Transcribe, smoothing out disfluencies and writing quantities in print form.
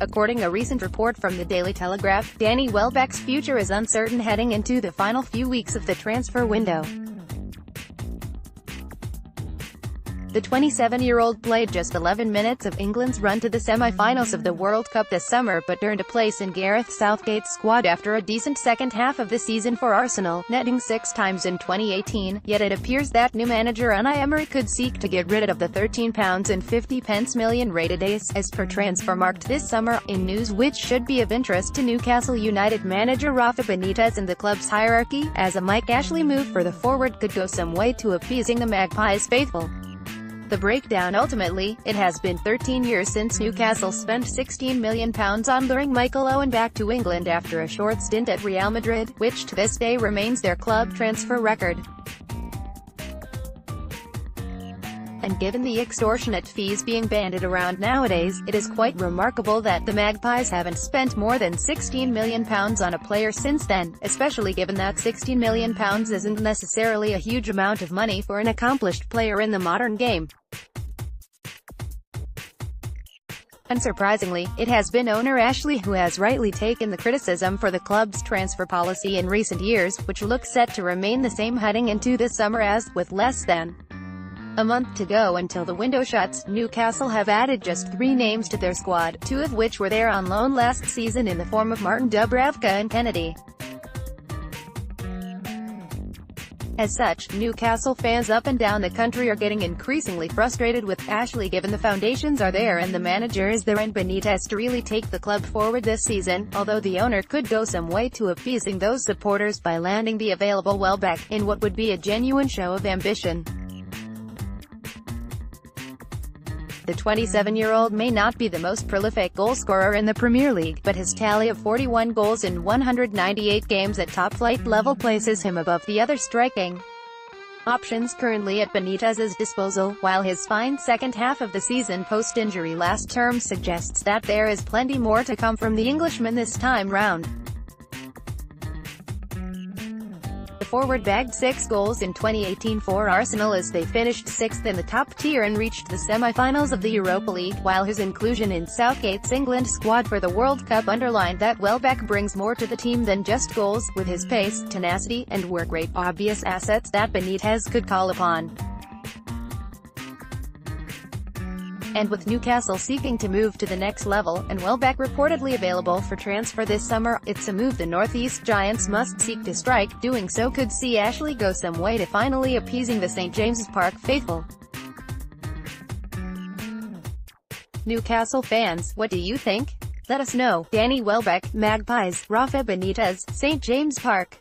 According to a recent report from the Daily Telegraph, Danny Welbeck's future is uncertain heading into the final few weeks of the transfer window. The 27-year-old played just 11 minutes of England's run to the semi-finals of the World Cup this summer but earned a place in Gareth Southgate's squad after a decent second half of the season for Arsenal, netting 6 times in 2018, yet it appears that new manager Unai Emery could seek to get rid of the £13.50 million rated ace, as per Transfermarkt this summer, in news which should be of interest to Newcastle United manager Rafa Benitez and the club's hierarchy, as a Mike Ashley move for the forward could go some way to appeasing the Magpies' faithful. The breakdown: ultimately, it has been 13 years since Newcastle spent £16 million on luring Michael Owen back to England after a short stint at Real Madrid, which to this day remains their club transfer record. And given the extortionate fees being bandied around nowadays, it is quite remarkable that the Magpies haven't spent more than £16 million on a player since then, especially given that £16 million isn't necessarily a huge amount of money for an accomplished player in the modern game. Unsurprisingly, it has been owner Ashley who has rightly taken the criticism for the club's transfer policy in recent years, which looks set to remain the same heading into this summer as, with less than a month to go until the window shuts, Newcastle have added just 3 names to their squad, 2 of which were there on loan last season in the form of Martin Dubravka and Kennedy. As such, Newcastle fans up and down the country are getting increasingly frustrated with Ashley, given the foundations are there and the manager is there and Benitez to really take the club forward this season, although the owner could go some way to appeasing those supporters by landing the available Welbeck, in what would be a genuine show of ambition. The 27-year-old may not be the most prolific goalscorer in the Premier League, but his tally of 41 goals in 198 games at top-flight level places him above the other striking options currently at Benitez's disposal, while his fine second half of the season post-injury last term suggests that there is plenty more to come from the Englishman this time round. The forward bagged 6 goals in 2018 for Arsenal as they finished 6th in the top tier and reached the semi-finals of the Europa League, while his inclusion in Southgate's England squad for the World Cup underlined that Welbeck brings more to the team than just goals, with his pace, tenacity, and work rate, obvious assets that Benitez could call upon. And with Newcastle seeking to move to the next level, and Welbeck reportedly available for transfer this summer, it's a move the North East Giants must seek to strike. Doing so could see Ashley go some way to finally appeasing the St James's Park faithful. Newcastle fans, what do you think? Let us know. Danny Welbeck, Magpies, Rafa Benitez, St James's Park.